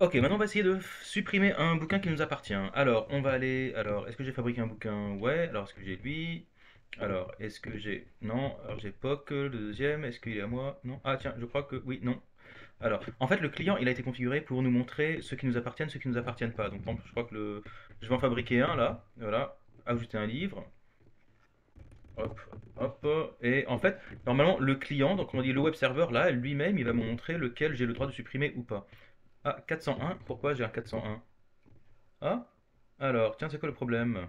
Ok, maintenant on va essayer de supprimer un bouquin qui nous appartient. Alors, on va aller. Alors, est-ce que j'ai fabriqué un bouquin? Ouais. Alors, est-ce que j'ai lui? Alors, est-ce que j'ai. Non. Alors, j'ai POC, le deuxième. Est-ce qu'il est à moi? Non. Ah, tiens, je crois que. Oui, non. Alors, en fait, le client, il a été configuré pour nous montrer ceux qui nous appartiennent, ceux qui nous appartiennent pas. Donc, par exemple, je crois que le. Je vais en fabriquer un là. Voilà. Ajouter un livre. Hop, hop. Et en fait, normalement, le client, donc on dit le web server là, lui-même, il va me montrer lequel j'ai le droit de supprimer ou pas. Ah, 401, pourquoi j'ai un 401? Ah, alors, tiens, c'est quoi le problème?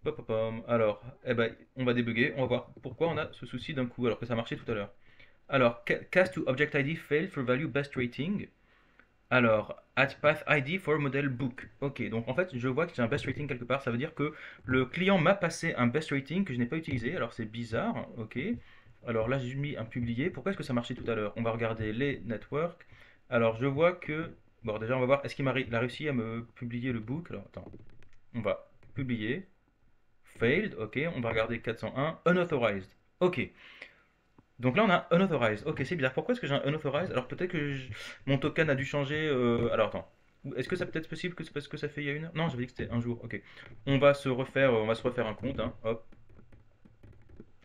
Pop, pop, pom. Alors, eh ben, on va débugger, on va voir pourquoi on a ce souci d'un coup, alors que ça marchait tout à l'heure. Alors, cast to object ID failed for value best rating. Alors, at path ID for model book. Ok, donc en fait, je vois que j'ai un best rating quelque part, ça veut dire que le client m'a passé un best rating que je n'ai pas utilisé, alors c'est bizarre, ok. Alors là, j'ai mis un publié, pourquoi est-ce que ça marchait tout à l'heure? On va regarder les networks. Alors, je vois que, bon, déjà, on va voir, est-ce qu'il a réussi à me publier le book? Alors, attends, on va publier, failed, ok, on va regarder 401, unauthorized, ok. Donc là, on a unauthorized. Ok, c'est bizarre. Pourquoi est-ce que j'ai un unauthorized? Alors peut-être que mon token a dû changer. Alors attends. Est-ce que ça peut être possible que c'est parce que ça fait il y a une heure? Non, j'avais dit que c'était un jour. Ok. On va se refaire un compte, hein. Hop.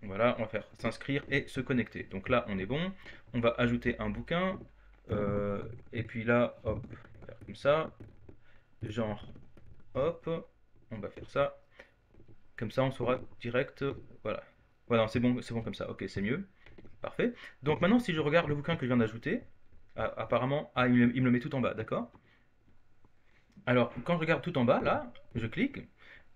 Voilà, on va faire s'inscrire et se connecter. Donc là, on est bon. On va ajouter un bouquin. Et puis là, hop, on va faire comme ça. Genre, hop, on va faire ça. Comme ça, on saura direct. Voilà. Voilà, c'est bon comme ça. Ok, c'est mieux. Parfait. Donc maintenant, si je regarde le bouquin que je viens d'ajouter, apparemment, ah, il me le met tout en bas, d'accord? Alors, quand je regarde tout en bas, là, je clique,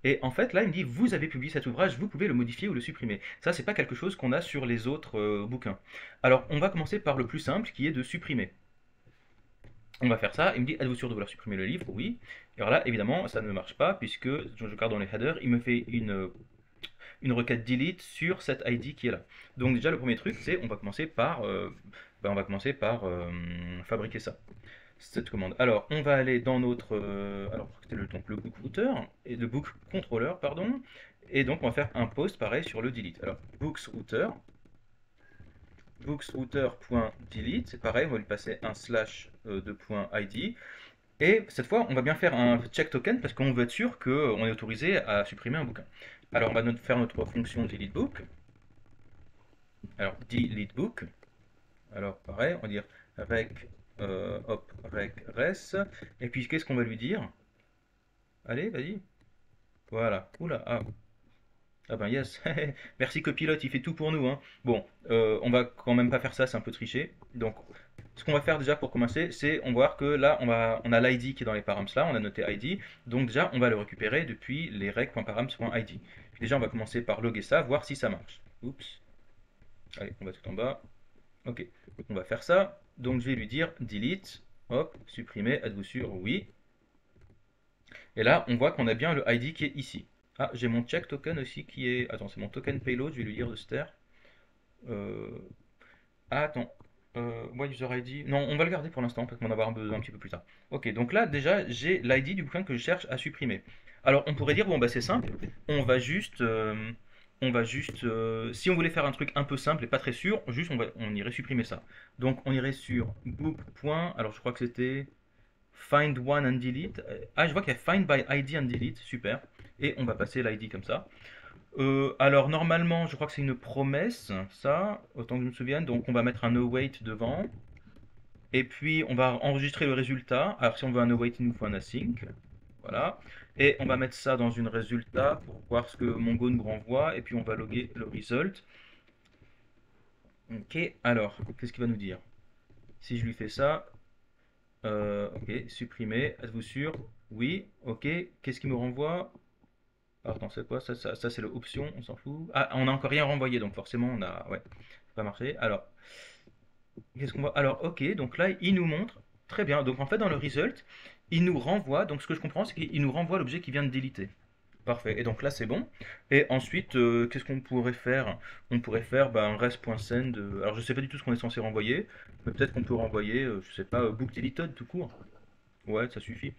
et en fait, là, il me dit, vous avez publié cet ouvrage, vous pouvez le modifier ou le supprimer. Ça, c'est pas quelque chose qu'on a sur les autres bouquins. Alors, on va commencer par le plus simple, qui est de supprimer. On va faire ça, il me dit, êtes-vous sûr de vouloir supprimer le livre? Oui. Et alors là, évidemment, ça ne marche pas, puisque je regarde dans les headers, il me fait une requête delete sur cette ID qui est là. Donc déjà le premier truc c'est on va commencer par fabriquer ça, cette commande. Alors on va aller dans notre alors c'était donc le book router et le book controller pardon, et donc on va faire un post pareil sur le delete. Alors booksrouter.delete, c'est pareil, on va lui passer un slash de point .id. Et cette fois, on va bien faire un check token parce qu'on veut être sûr qu'on est autorisé à supprimer un bouquin. Alors, on va faire notre fonction deleteBook. Alors, deleteBook. Alors, pareil, on va dire rec, hop, rec res. Et puis, qu'est-ce qu'on va lui dire? Allez, vas-y. Voilà. Oula, ah, ah ben yes, merci copilote, il fait tout pour nous, hein. Bon, on va quand même pas faire ça, c'est un peu tricher. Donc, ce qu'on va faire déjà pour commencer, c'est on va voir que là, on a l'ID qui est dans les params là, on a noté ID. Donc déjà, on va le récupérer depuis les rec.params.id. Puis déjà, on va commencer par loguer ça, voir si ça marche. Oups, allez, on va tout en bas. Ok, on va faire ça. Donc je vais lui dire delete, hop, supprimer, êtes-vous sûr? Oui. Et là, on voit qu'on a bien le ID qui est ici. Ah, j'ai mon check token aussi qui est. Attends, c'est mon token payload, je vais lui dire de se taire. Euh, Ah, attends. What user ID? Non, on va le garder pour l'instant parce qu'on va en avoir besoin un petit peu plus tard. Ok, donc là, déjà, j'ai l'ID du bouquin que je cherche à supprimer. Alors, on pourrait dire, bon, bah c'est simple, si on voulait faire un truc un peu simple et pas très sûr, juste on irait supprimer ça. Donc, on irait sur book. Alors, je crois que c'était find one and delete. Ah, je vois qu'il y a find by ID and delete, super. Et on va passer l'ID comme ça. Alors normalement, je crois que c'est une promesse, ça, autant que je me souvienne. Donc on va mettre un await devant. Et puis on va enregistrer le résultat. Alors si on veut un await, il nous faut un async. Voilà. Et on va mettre ça dans une résultat pour voir ce que Mongo nous renvoie. Et puis on va loguer le result. Ok, alors, qu'est-ce qu'il va nous dire? Si je lui fais ça, ok, supprimer, êtes-vous sûr? Oui, ok, qu'est-ce qu'il me renvoie? Alors, attends, c'est quoi? Ça c'est l'option, on s'en fout. Ah, on n'a encore rien renvoyé, donc forcément, on a. Ouais, ça n'a pas marché. Alors, qu'est-ce qu'on voit? Alors, ok, donc là, il nous montre. Très bien. Donc, en fait, dans le result, il nous renvoie. Donc, ce que je comprends, c'est qu'il nous renvoie l'objet qui vient de déliter. Parfait. Et donc là, c'est bon. Et ensuite, qu'est-ce qu'on pourrait faire? On pourrait faire bah, un res.send. Alors, je sais pas du tout ce qu'on est censé renvoyer, mais peut-être qu'on peut renvoyer, je sais pas, book deleted tout court. Ouais, ça suffit.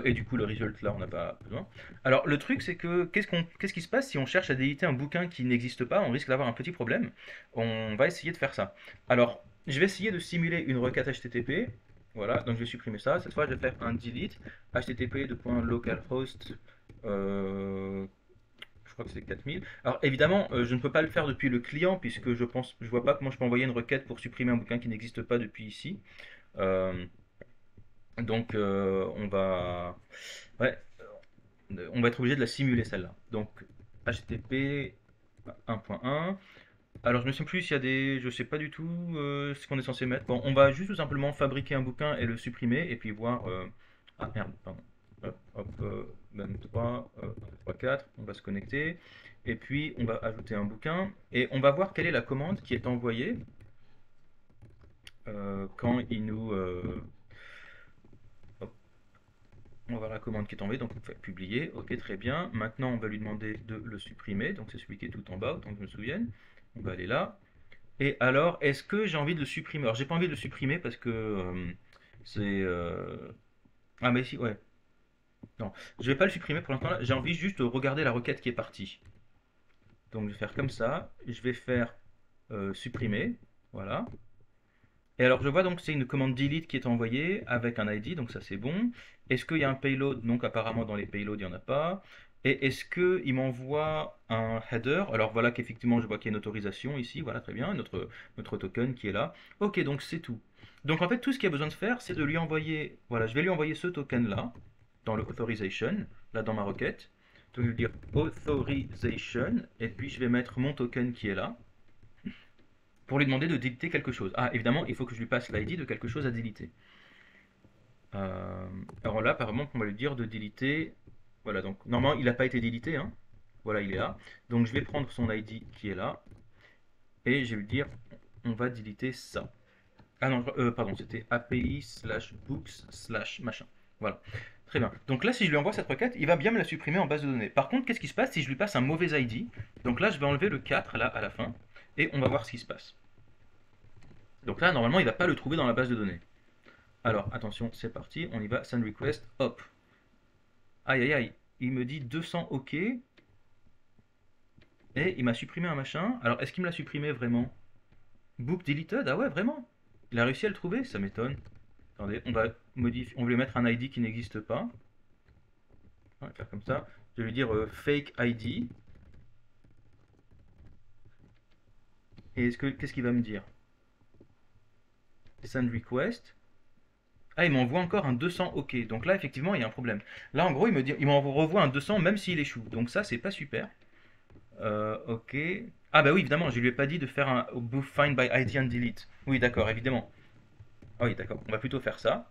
Et du coup, le result, là, on n'a pas besoin. Alors, le truc, c'est que qu'est-ce qui se passe si on cherche à déliter un bouquin qui n'existe pas? On risque d'avoir un petit problème. On va essayer de faire ça. Alors, je vais essayer de simuler une requête HTTP. Voilà, donc je vais supprimer ça. Cette fois, je vais faire un delete http://localhost. Je crois que c'est 4000. Alors évidemment, je ne peux pas le faire depuis le client puisque je vois pas comment je peux envoyer une requête pour supprimer un bouquin qui n'existe pas depuis ici. Euh, ouais, on va être obligé de la simuler celle-là. Donc HTTP 1.1. Alors je ne sais plus s'il y a je sais pas du tout ce qu'on est censé mettre. Bon, on va juste tout simplement fabriquer un bouquin et le supprimer et puis voir. Ah merde, pardon. Hop, hop, 23, 3, 4. On va se connecter et puis on va ajouter un bouquin et on va voir quelle est la commande qui est envoyée quand il nous. Hop, on va voir la commande qui est envoyée, donc on fait publier. Ok, très bien. Maintenant, on va lui demander de le supprimer. Donc c'est celui qui est tout en bas, autant que je me souvienne. On va aller là. Et alors, est-ce que j'ai envie de le supprimer? Alors, j'ai pas envie de le supprimer parce que c'est. Ah, mais si, ouais. Non, je vais pas le supprimer pour l'instant. J'ai envie juste de regarder la requête qui est partie. Donc, je vais faire comme ça. Je vais faire supprimer. Voilà. Et alors, je vois donc que c'est une commande delete qui est envoyée avec un ID. Donc, ça, c'est bon. Est-ce qu'il y a un payload? Donc, apparemment, dans les payloads, il n'y en a pas. Et est-ce qu'il m'envoie un header? Alors voilà qu'effectivement je vois qu'il y a une autorisation ici, voilà très bien, notre token qui est là. Ok, donc c'est tout. Donc en fait tout ce qu'il y a besoin de faire c'est de lui envoyer, voilà, je vais lui envoyer ce token là, dans le authorization, là dans ma requête. Donc je vais dire authorization, et puis je vais mettre mon token qui est là, pour lui demander de déliter quelque chose. Ah évidemment il faut que je lui passe l'ID de quelque chose à déliter. Euh, alors là apparemment on va lui dire de déliter, voilà donc normalement il n'a pas été délité, hein. Voilà, il est là. Donc je vais prendre son ID qui est là et je vais lui dire on va déliter ça. Ah non, pardon, c'était API slash books slash machin. Voilà. Très bien. Donc là, si je lui envoie cette requête, il va bien me la supprimer en base de données. Par contre, qu'est-ce qui se passe si je lui passe un mauvais ID? Donc là, je vais enlever le 4 là à la fin et on va voir ce qui se passe. Donc là, normalement, il ne va pas le trouver dans la base de données. Alors, attention, c'est parti, on y va, send request, hop. Aïe aïe aïe, il me dit 200 OK et il m'a supprimé un machin. Alors, est-ce qu'il me l'a supprimé vraiment? Book deleted? Ah ouais, vraiment? Il a réussi à le trouver? Ça m'étonne. Attendez, on va modifier, on va lui mettre un ID qui n'existe pas. On va faire comme ça. Je vais lui dire fake ID. Et qu'est-ce qu'il va me dire? Send request. Ah, il m'envoie encore un 200 OK. Donc là, effectivement, il y a un problème. Là, en gros, il m'envoie revoit un 200 même s'il échoue. Donc ça, c'est pas super. OK. Ah bah oui, évidemment, je lui ai pas dit de faire un find by ID and delete. Oui, d'accord, évidemment. Ah oui, d'accord. On va plutôt faire ça.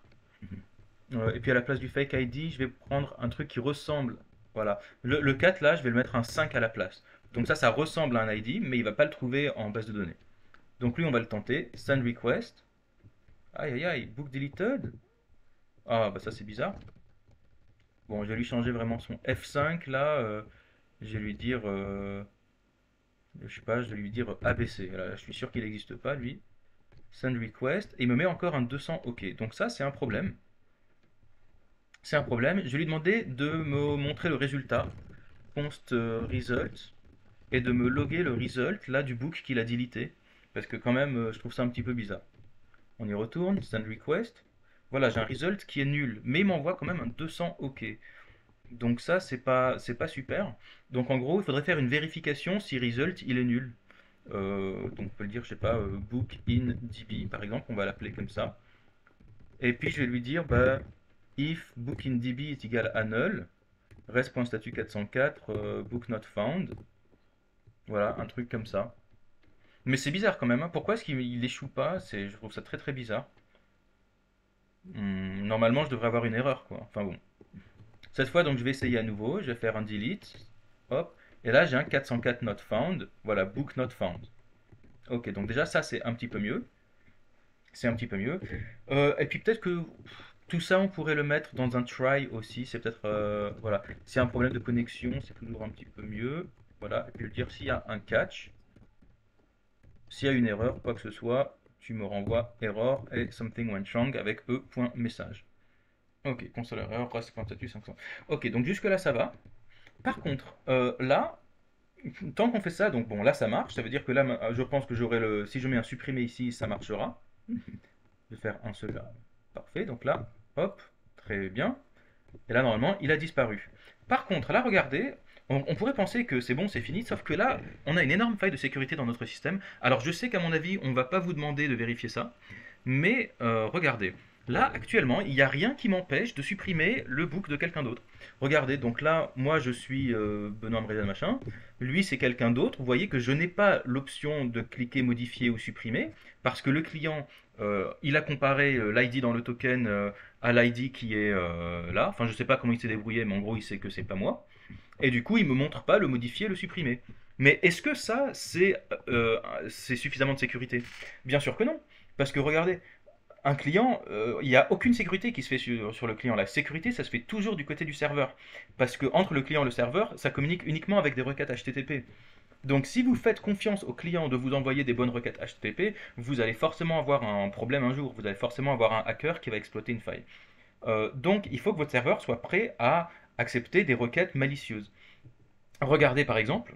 Et puis à la place du fake ID, je vais prendre un truc qui ressemble. Voilà. Le 4 là, je vais le mettre un 5 à la place. Donc ça ressemble à un ID, mais il va pas le trouver en base de données. Donc lui, on va le tenter. Send request. Aïe aïe aïe, book deleted. Ah bah ça c'est bizarre. Bon, je vais lui changer vraiment son F5 là. Je vais lui dire, je sais pas, je vais lui dire ABC. Là, je suis sûr qu'il n'existe pas lui. Send request. Et il me met encore un 200 OK. Donc ça c'est un problème. C'est un problème. Je vais lui demander de me montrer le résultat. Const result. Et de me loguer le result là du book qu'il a deleté. Parce que quand même, je trouve ça un petit peu bizarre. On y retourne, send request. Voilà, j'ai un result qui est nul, mais il m'envoie quand même un 200 OK. Donc ça, c'est pas super. Donc en gros, il faudrait faire une vérification si result il est nul. Donc on peut le dire, je sais pas, book in DB par exemple, on va l'appeler comme ça. Et puis je vais lui dire, bah, if book in DB est égal à null, res.statut 404, book not found. Voilà, un truc comme ça. Mais c'est bizarre quand même, hein. Pourquoi est-ce qu'il échoue pas? Je trouve ça très très bizarre. Normalement, je devrais avoir une erreur, quoi. Enfin bon. Cette fois, donc, je vais essayer à nouveau. Je vais faire un delete. Hop. Et là, j'ai un 404 not found. Voilà, book not found. Ok, donc déjà, ça, c'est un petit peu mieux. C'est un petit peu mieux. Et puis peut-être que tout ça, on pourrait le mettre dans un try aussi. C'est peut-être, voilà. S'il y a un problème de connexion, c'est toujours un petit peu mieux. Voilà. Et puis le dire s'il y a un catch. S'il y a une erreur, quoi que ce soit, tu me renvoies error et something went wrong avec e.message. Ok, console erreur, statut 500. Ok, donc jusque là ça va. Par contre, là, tant qu'on fait ça, donc bon, là ça marche. Ça veut dire que là, je pense que j'aurai le. Si je mets un supprimé ici, ça marchera. Je vais faire un cela. Parfait, donc là, hop, très bien. Et là, normalement, il a disparu. Par contre, là, regardez, on pourrait penser que c'est bon, c'est fini, sauf que là, on a une énorme faille de sécurité dans notre système. Alors, je sais qu'à mon avis, on ne va pas vous demander de vérifier ça, mais regardez. Là, actuellement, il n'y a rien qui m'empêche de supprimer le book de quelqu'un d'autre. Regardez, donc là, moi, je suis Benoît Mbreza machin. Lui, c'est quelqu'un d'autre. Vous voyez que je n'ai pas l'option de cliquer modifier ou supprimer, parce que le client, il a comparé l'ID dans le token à l'ID qui est là. Enfin, je sais pas comment il s'est débrouillé, mais en gros, il sait que c'est pas moi. Et du coup, il me montre pas le modifier, le supprimer. Mais est-ce que ça, c'est suffisamment de sécurité? Bien sûr que non. Parce que regardez, un client, il n'y a aucune sécurité qui se fait sur le client. La sécurité, ça se fait toujours du côté du serveur. Parce que entre le client et le serveur, ça communique uniquement avec des requêtes HTTP. Donc si vous faites confiance au client de vous envoyer des bonnes requêtes HTTP, vous allez forcément avoir un problème un jour. Vous allez forcément avoir un hacker qui va exploiter une faille. Donc il faut que votre serveur soit prêt à accepter des requêtes malicieuses. Regardez par exemple,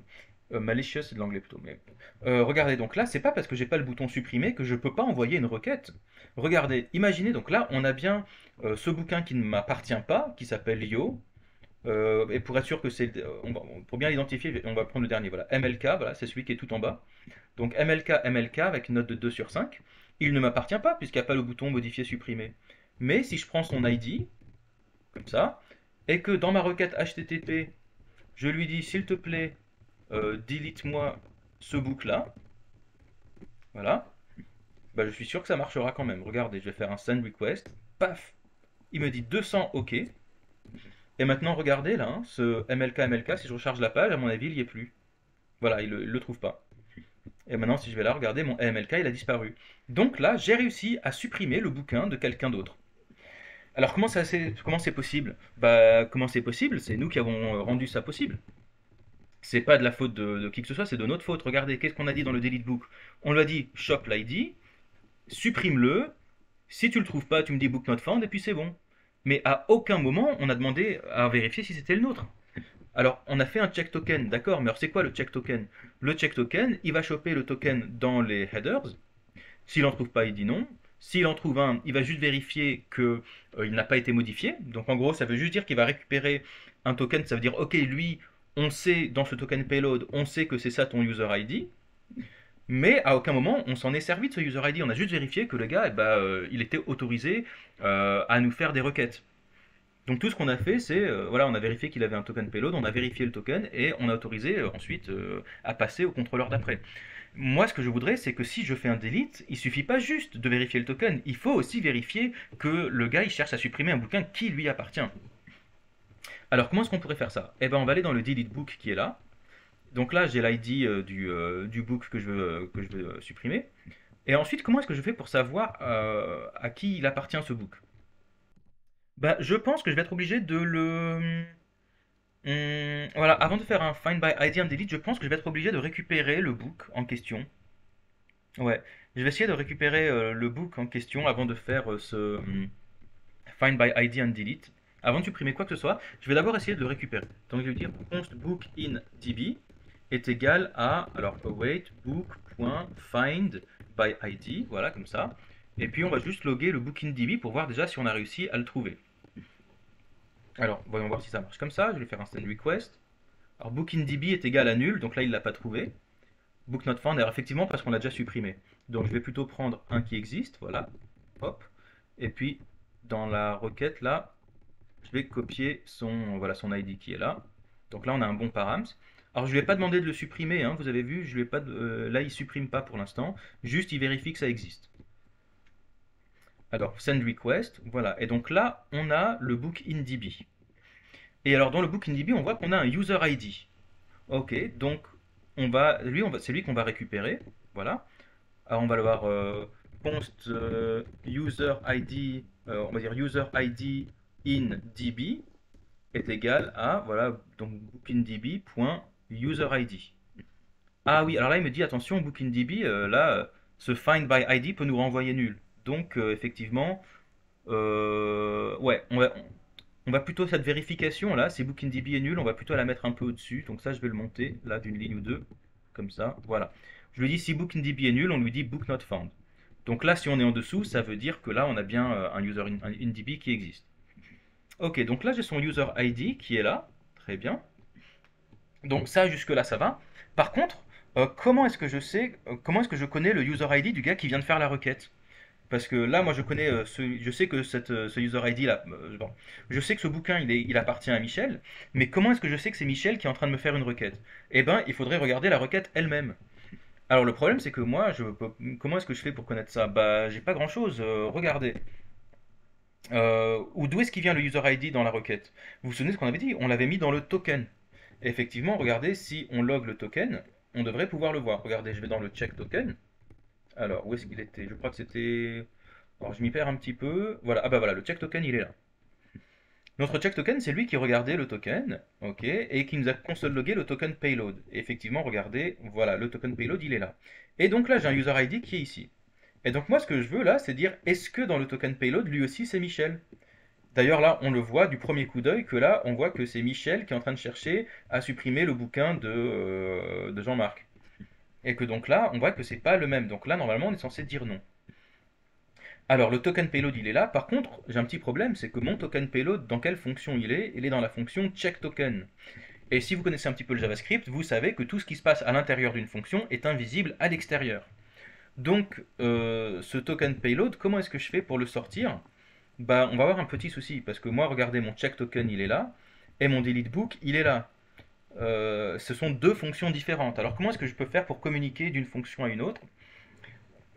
malicious c'est de l'anglais plutôt, mais regardez donc là, c'est pas parce que j'ai pas le bouton supprimer que je peux pas envoyer une requête. Regardez, imaginez donc là, on a bien ce bouquin qui ne m'appartient pas, qui s'appelle Yo. Et pour être sûr que c'est, pour bien l'identifier, on va prendre le dernier. Voilà, MLK, voilà, c'est celui qui est tout en bas. Donc MLK avec une note de 2 sur 5. Il ne m'appartient pas puisqu'il n'y a pas le bouton modifier supprimer. Mais si je prends son ID, comme ça, et que dans ma requête HTTP, je lui dis s'il te plaît, delete-moi ce book là, voilà, bah, je suis sûr que ça marchera quand même. Regardez, je vais faire un send request, paf, il me dit 200 OK. Et maintenant, regardez là, hein, ce MLK, si je recharge la page, à mon avis, il n'y est plus. Voilà, il ne le trouve pas. Et maintenant, si je vais là, regardez, mon MLK, il a disparu. Donc là, j'ai réussi à supprimer le bouquin de quelqu'un d'autre. Alors comment c'est possible? Bah comment c'est possible? C'est nous qui avons rendu ça possible. C'est pas de la faute de qui que ce soit, c'est de notre faute. Regardez, qu'est-ce qu'on a dit dans le delete book? On lui a dit shop l'ID, supprime-le. Si tu le trouves pas, tu me dis book not found et puis c'est bon. Mais à aucun moment on a demandé à vérifier si c'était le nôtre. Alors, on a fait un check token, d'accord, mais alors c'est quoi le check token? Le check token, il va choper le token dans les headers. S'il n'en trouve pas, il dit non. S'il en trouve un, il va juste vérifier qu'il n'a pas été modifié. Donc en gros, ça veut juste dire qu'il va récupérer un token. Ça veut dire, ok, lui, on sait dans ce token payload, on sait que c'est ça ton user ID. Mais à aucun moment on s'en est servi de ce user ID. On a juste vérifié que le gars, eh ben, il était autorisé à nous faire des requêtes. Donc tout ce qu'on a fait, c'est, voilà, on a vérifié qu'il avait un token payload, on a vérifié le token et on a autorisé ensuite à passer au contrôleur d'après. Moi, ce que je voudrais, c'est que si je fais un delete, il suffit pas juste de vérifier le token, il faut aussi vérifier que le gars, il cherche à supprimer un bouquin qui lui appartient. Alors, comment est-ce qu'on pourrait faire ça? Eh ben, on va aller dans le delete book qui est là. Donc là, j'ai l'ID du book que je veux supprimer. Et ensuite, comment est-ce que je fais pour savoir à qui il appartient ce book? Bah, je pense que je vais être obligé de le... voilà, avant de faire un find by ID and delete, je pense que je vais être obligé de récupérer le book en question. Ouais, je vais essayer de récupérer le book en question avant de faire find by ID and delete. Avant de supprimer quoi que ce soit, je vais d'abord essayer de le récupérer. Donc je vais dire const book in db est égal à, alors await book.find by ID, voilà comme ça. Et puis on va juste loguer le book in db pour voir déjà si on a réussi à le trouver. Alors, voyons voir si ça marche comme ça. Je vais faire un send request. Alors, bookInDB est égal à nul, donc là, il ne l'a pas trouvé. Book not found, alors effectivement, parce qu'on l'a déjà supprimé. Donc, je vais plutôt prendre un qui existe, voilà. Hop. Et puis, dans la requête, là, je vais copier voilà, son ID qui est là. Donc là, on a un bon params. Alors, je ne lui ai pas demandé de le supprimer, hein, vous avez vu, je lui ai pas là, il ne supprime pas pour l'instant. Juste, il vérifie que ça existe. Alors, send request, voilà. Et donc là, on a le book InDB. Et alors, dans le book InDB, on voit qu'on a un user ID. Ok, donc c'est lui qu'on va récupérer. Voilà. Alors, on va le voir const user ID, on va dire user ID in DB est égal à, voilà, donc bookindb.userid. Ah oui, alors là, il me dit, attention, bookindb, là, ce find by ID peut nous renvoyer nul. Donc, effectivement, ouais, on va plutôt cette vérification là, si bookindb est nul, on va plutôt la mettre un peu au-dessus. Donc ça, je vais le monter là d'une ligne ou deux, comme ça, voilà. Je lui dis si bookindb est nul, on lui dit book not found. Donc là, si on est en dessous, ça veut dire que là, on a bien un user un InDB qui existe. Ok, donc là, j'ai son user ID qui est là. Très bien. Donc ça, jusque-là, ça va. Par contre, comment est-ce que je sais, comment est-ce que je connais le user ID du gars qui vient de faire la requête? Parce que là, moi, je connais, je sais que ce user ID là, bon, je sais que ce bouquin, il appartient à Michel, mais comment est-ce que je sais que c'est Michel qui est en train de me faire une requête? Eh ben, il faudrait regarder la requête elle-même. Alors le problème, c'est que moi, comment est-ce que je fais pour connaître ça? Bah, j'ai pas grand-chose. Regardez. Ou d'où est-ce qu'il vient le user ID dans la requête? Vous vous souvenez de ce qu'on avait dit? On l'avait mis dans le token. Et effectivement, regardez, si on log le token, on devrait pouvoir le voir. Regardez, je vais dans le check token. Alors, où est-ce qu'il était? Je crois que c'était. Alors, je m'y perds un petit peu. Voilà, ah bah voilà, le check token, il est là. Notre check token, c'est lui qui regardait le token, ok, et qui nous a console logué le token payload. Et effectivement, regardez, voilà, le token payload, il est là. Et donc là, j'ai un user ID qui est ici. Et donc moi, ce que je veux là, c'est dire, est-ce que dans le token payload, lui aussi, c'est Michel? D'ailleurs, là, on le voit du premier coup d'œil que là, on voit que c'est Michel qui est en train de chercher à supprimer le bouquin de Jean-Marc. Et que donc là, on voit que c'est pas le même. Donc là, normalement, on est censé dire non. Alors, le token payload, il est là. Par contre, j'ai un petit problème, c'est que mon token payload, dans quelle fonction il est? Il est dans la fonction checkToken. Et si vous connaissez un petit peu le JavaScript, vous savez que tout ce qui se passe à l'intérieur d'une fonction est invisible à l'extérieur. Donc, ce token payload, comment est-ce que je fais pour le sortir? Bah, on va avoir un petit souci, parce que moi, regardez, mon checkToken, il est là, et mon deleteBook, il est là. Ce sont deux fonctions différentes. Alors, comment est-ce que je peux faire pour communiquer d'une fonction à une autre?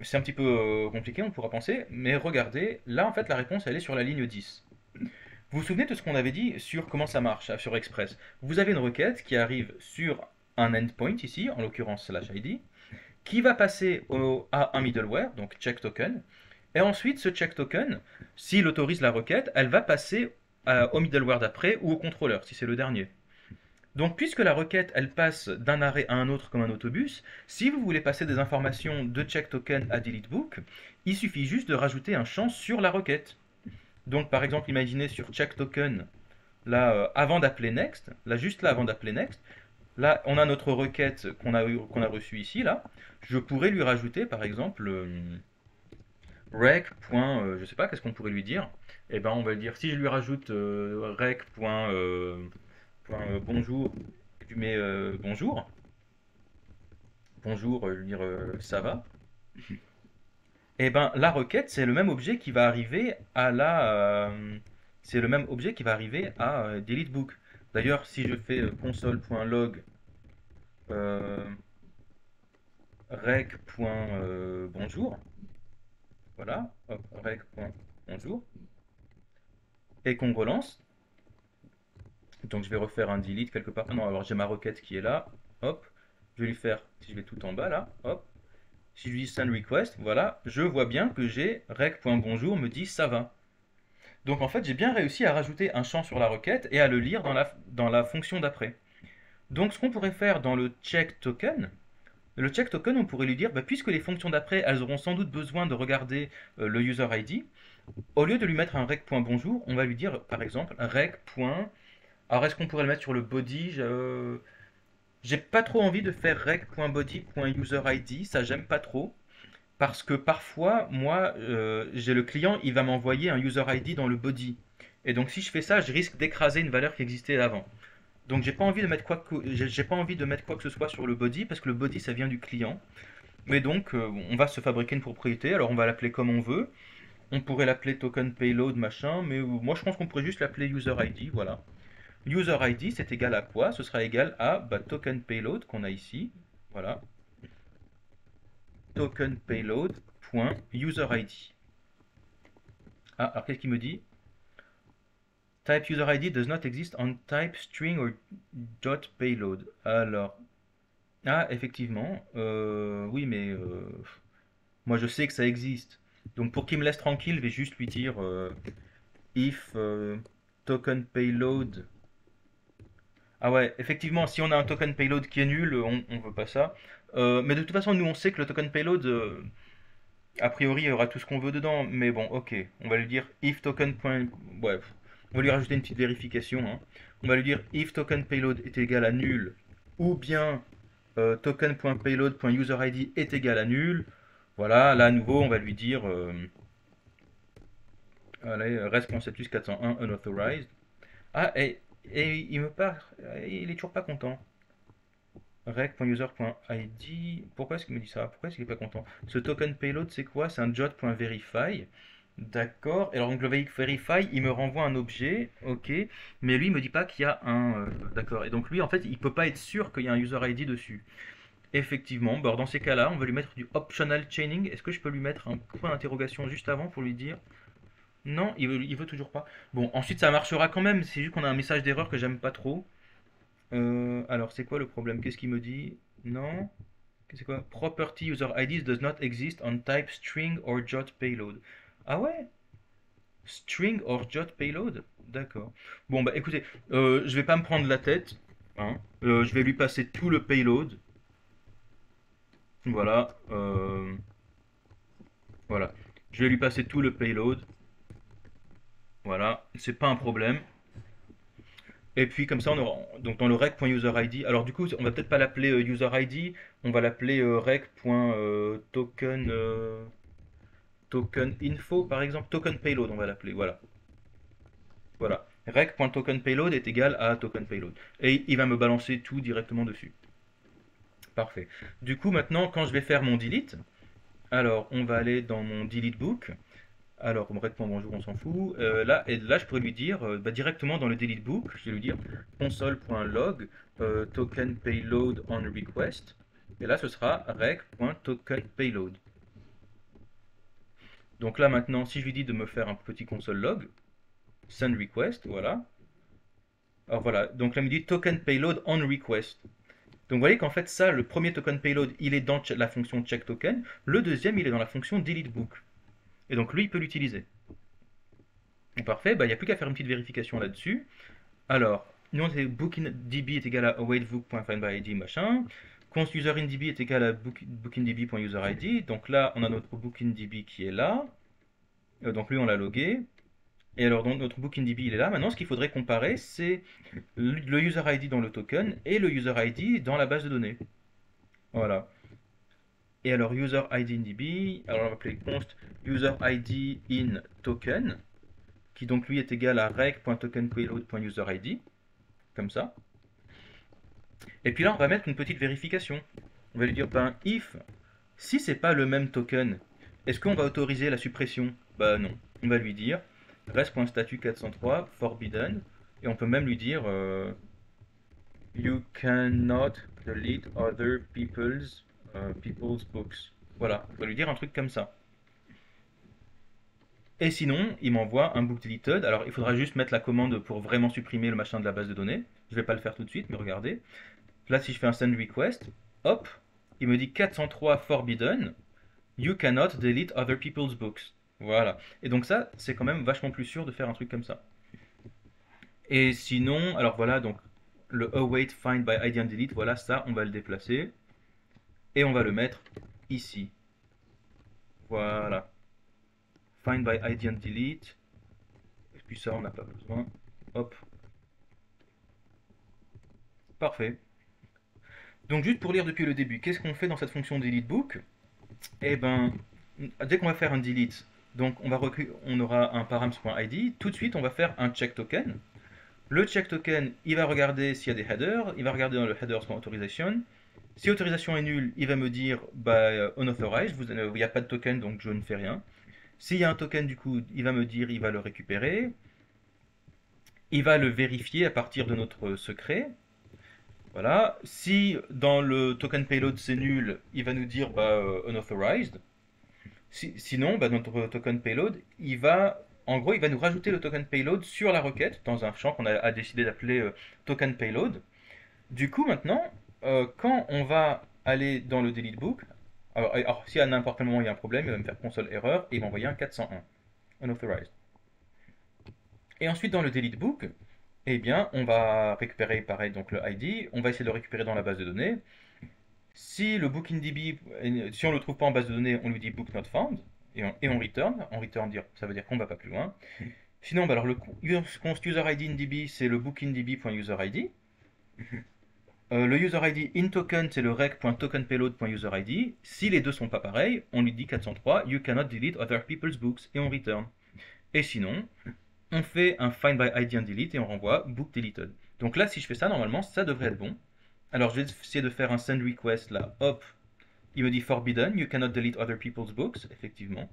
C'est un petit peu compliqué, on pourra penser, mais regardez, là, en fait, la réponse, elle est sur la ligne 10. Vous vous souvenez de ce qu'on avait dit sur comment ça marche sur Express? Vous avez une requête qui arrive sur un endpoint ici, en l'occurrence /id, qui va passer à un middleware, donc checkToken, et ensuite ce checkToken, s'il autorise la requête, elle va passer au middleware d'après ou au contrôleur, si c'est le dernier. Donc puisque la requête, elle passe d'un arrêt à un autre comme un autobus, si vous voulez passer des informations de checkToken à deleteBook, il suffit juste de rajouter un champ sur la requête. Donc par exemple, imaginez sur checkToken, là, avant d'appeler next, là juste là avant d'appeler next, là on a notre requête qu'on a reçue ici, là. Je pourrais lui rajouter par exemple rec. Je sais pas, qu'est-ce qu'on pourrait lui dire? Eh ben on va lui dire, si je lui rajoute rec. Bonjour, tu mets bonjour, bonjour, je veux dire ça va. Et ben la requête c'est le même objet qui va arriver à c'est le même objet qui va arriver à deleteBook. D'ailleurs, si je fais console.log euh, rec.bonjour, voilà, hop, rec.bonjour, et qu'on relance, donc je vais refaire un delete quelque part. Ah non, alors j'ai ma requête qui est là, hop, je vais lui faire, si je vais tout en bas là, hop, si je lui dis send request, voilà, je vois bien que j'ai rec.bonjour me dit ça va. Donc en fait, j'ai bien réussi à rajouter un champ sur la requête et à le lire dans la fonction d'après. Donc ce qu'on pourrait faire dans le check token, on pourrait lui dire, bah, puisque les fonctions d'après, elles auront sans doute besoin de regarder le user ID, au lieu de lui mettre un rec.bonjour, on va lui dire par exemple rec. Alors est-ce qu'on pourrait le mettre sur le body? J'ai pas trop envie de faire rec.body.userid, ça j'aime pas trop. Parce que parfois, moi, j'ai le client, il va m'envoyer un user ID dans le body. Et donc si je fais ça, je risque d'écraser une valeur qui existait avant. Donc j'ai pas envie de mettre j'ai pas envie de mettre quoi que ce soit sur le body parce que le body ça vient du client. Mais donc on va se fabriquer une propriété. Alors on va l'appeler comme on veut. On pourrait l'appeler token payload machin, mais moi je pense qu'on pourrait juste l'appeler user ID. Voilà. User ID c'est égal à quoi? Ce sera égal à bah, token payload qu'on a ici. Voilà. Token payload.userid. Ah, alors qu'est-ce qu'il me dit? Type user ID does not exist on type string or dot payload. Alors, ah, effectivement, oui, mais moi je sais que ça existe. Donc pour qu'il me laisse tranquille, je vais juste lui dire if token payload. Ah ouais, effectivement, si on a un token payload qui est nul, on veut pas ça. Mais de toute façon, nous on sait que le token payload, a priori, il y aura tout ce qu'on veut dedans. Mais bon, ok, on va lui dire if token. Bref, on va lui rajouter une petite vérification, hein. On va lui dire if token payload est égal à nul, ou bien token.payload.userid est égal à nul. Voilà, là à nouveau, on va lui dire allez, rest.status 401 unauthorized. Ah, et il me part, il est toujours pas content. Rec.user.id, pourquoi est-ce qu'il me dit ça? Pourquoi est-ce qu'il est pas content? Ce token payload, c'est quoi? C'est un jot.verify. D'accord. Et alors donc le verify, il me renvoie un objet, ok, mais lui il me dit pas qu'il y a un, d'accord. Et donc lui en fait il peut pas être sûr qu'il y a un user ID dessus. Effectivement. Bon, alors dans ces cas-là, on va lui mettre du optional chaining. Est-ce que je peux lui mettre un point d'interrogation juste avant pour lui dire non, il veut toujours pas. Bon, ensuite ça marchera quand même. C'est juste qu'on a un message d'erreur que j'aime pas trop. Alors c'est quoi le problème? Qu'est-ce qu'il me dit? Non. C'est quoi? Property user IDs does not exist on type string or jot payload. Ah ouais? String or jot payload? D'accord. Bon bah écoutez, je vais pas me prendre la tête, hein. Je vais lui passer tout le payload. Voilà. Voilà. Je vais lui passer tout le payload. Voilà. C'est pas un problème. Et puis comme ça, on aura donc dans le rec.userid. Alors du coup, on va peut-être pas l'appeler userid, on va l'appeler rec.token token info par exemple, token payload, on va l'appeler. Voilà. Voilà. Rec.token_payload est égal à token payload. Et il va me balancer tout directement dessus. Parfait. Du coup, maintenant, quand je vais faire mon delete, alors on va aller dans mon delete book. Alors, on me répond bonjour, on s'en fout. Là, et là, je pourrais lui dire bah, directement dans le delete book, je vais lui dire console.log token payload on request. Et là, ce sera rec.token_payload. Donc là, maintenant, si je lui dis de me faire un petit console log, send request, voilà. Alors voilà, donc là, il me dit token payload on request. Donc vous voyez qu'en fait, ça, le premier token payload, il est dans la fonction check token. Le deuxième, il est dans la fonction delete book. Et donc lui, il peut l'utiliser. Parfait, bah, il n'y a plus qu'à faire une petite vérification là-dessus. Alors, nous, c'est bookindb est égal à awaitbook.findById, machin. Const userInDB est égal à bookindb.userID. Donc là, on a notre bookindb qui est là. Donc lui, on l'a logué. Et alors, donc, notre bookindb, il est là. Maintenant, ce qu'il faudrait comparer, c'est le user ID dans le token et le user ID dans la base de données. Voilà. Et alors, user ID in DB, alors on va appeler const user ID in token, qui donc lui est égal à rec.tokenPayload.userID, comme ça. Et puis là, on va mettre une petite vérification. On va lui dire, ben, if, si c'est pas le même token, est-ce qu'on va autoriser la suppression? Bah non. On va lui dire res.statut 403 forbidden, et on peut même lui dire you cannot delete other people's books. Voilà, on va lui dire un truc comme ça. Et sinon, il m'envoie un book deleted. Alors, il faudra juste mettre la commande pour vraiment supprimer le machin de la base de données. Je vais pas le faire tout de suite, mais regardez. Là, si je fais un send request, hop, il me dit 403 forbidden, you cannot delete other people's books. Voilà. Et donc ça, c'est quand même vachement plus sûr de faire un truc comme ça. Et sinon, alors voilà, donc le await find by ID and delete, voilà ça, on va le déplacer. Et on va le mettre ici. Voilà. Find by ID and delete. Et puis ça, on n'a pas besoin. Hop. Parfait. Donc juste pour lire depuis le début, qu'est-ce qu'on fait dans cette fonction delete book? Eh ben, dès qu'on va faire un delete, donc on aura un params.id. Tout de suite, on va faire un check token. Le check token, il va regarder s'il y a des headers. Il va regarder dans le headers.authorization. Si autorisation est nulle, il va me dire bah, unauthorized, il n'y a pas de token donc je ne fais rien. S'il y a un token, du coup, il va me dire, il va le récupérer. Il va le vérifier à partir de notre secret. Voilà. Si dans le token payload c'est nul, il va nous dire bah, unauthorized. Sinon, bah, notre token payload, en gros, il va nous rajouter le token payload sur la requête dans un champ qu'on a décidé d'appeler token payload. Du coup, maintenant, quand on va aller dans le delete book, alors si à n'importe quel moment il y a un problème, il va me faire console erreur et il va envoyer un 401, unauthorized. Et ensuite, dans le delete book, eh bien, on va récupérer pareil donc le ID, on va essayer de le récupérer dans la base de données. Si le bookindb, si on ne le trouve pas en base de données, on lui dit book not found et on return. On return ça veut dire qu'on ne va pas plus loin. Sinon, bah alors le const user ID in DB, c'est le bookindb.userid. Le user ID in token, c'est le rec.tokenpayload.userid. Si les deux sont pas pareils, on lui dit 403, you cannot delete other people's books, et on return. Et sinon, on fait un find by ID and delete et on renvoie book deleted. Donc là, si je fais ça, normalement, ça devrait être bon. Alors je vais essayer de faire un send request là, hop. Il me dit forbidden, you cannot delete other people's books, effectivement.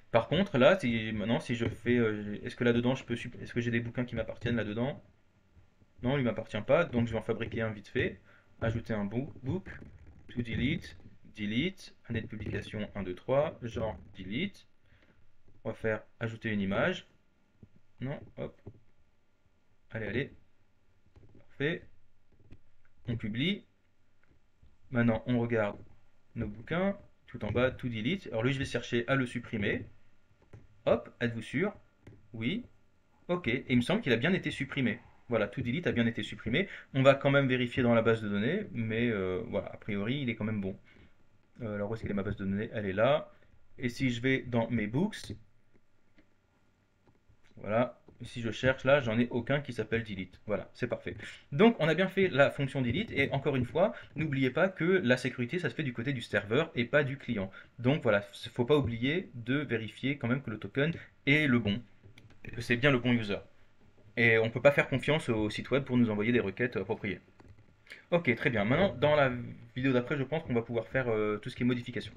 Par contre, là, maintenant, si je fais, est-ce que là-dedans, est-ce que j'ai des bouquins qui m'appartiennent là-dedans? Non, il ne m'appartient pas, donc je vais en fabriquer un vite fait. Ajouter un book, to delete, delete, année de publication 1, 2, 3, genre delete. On va faire ajouter une image. Non, hop. Allez, allez. Parfait. On publie. Maintenant, on regarde nos bouquins. Tout en bas, to delete. Alors lui, je vais chercher à le supprimer. Hop, êtes-vous sûr? Oui. Ok, et il me semble qu'il a bien été supprimé. Voilà, to delete a bien été supprimé. On va quand même vérifier dans la base de données, mais voilà, a priori, il est quand même bon. Alors, où est-ce qu'elle est ma base de données? Elle est là. Et si je vais dans mes books, voilà, si je cherche là, j'en ai aucun qui s'appelle delete. Voilà, c'est parfait. Donc, on a bien fait la fonction delete. Et encore une fois, n'oubliez pas que la sécurité, ça se fait du côté du serveur et pas du client. Donc voilà, il ne faut pas oublier de vérifier quand même que le token est le bon, et que c'est bien le bon user. Et on ne peut pas faire confiance au site web pour nous envoyer des requêtes appropriées. Ok, très bien. Maintenant, dans la vidéo d'après, je pense qu'on va pouvoir faire tout ce qui est modification.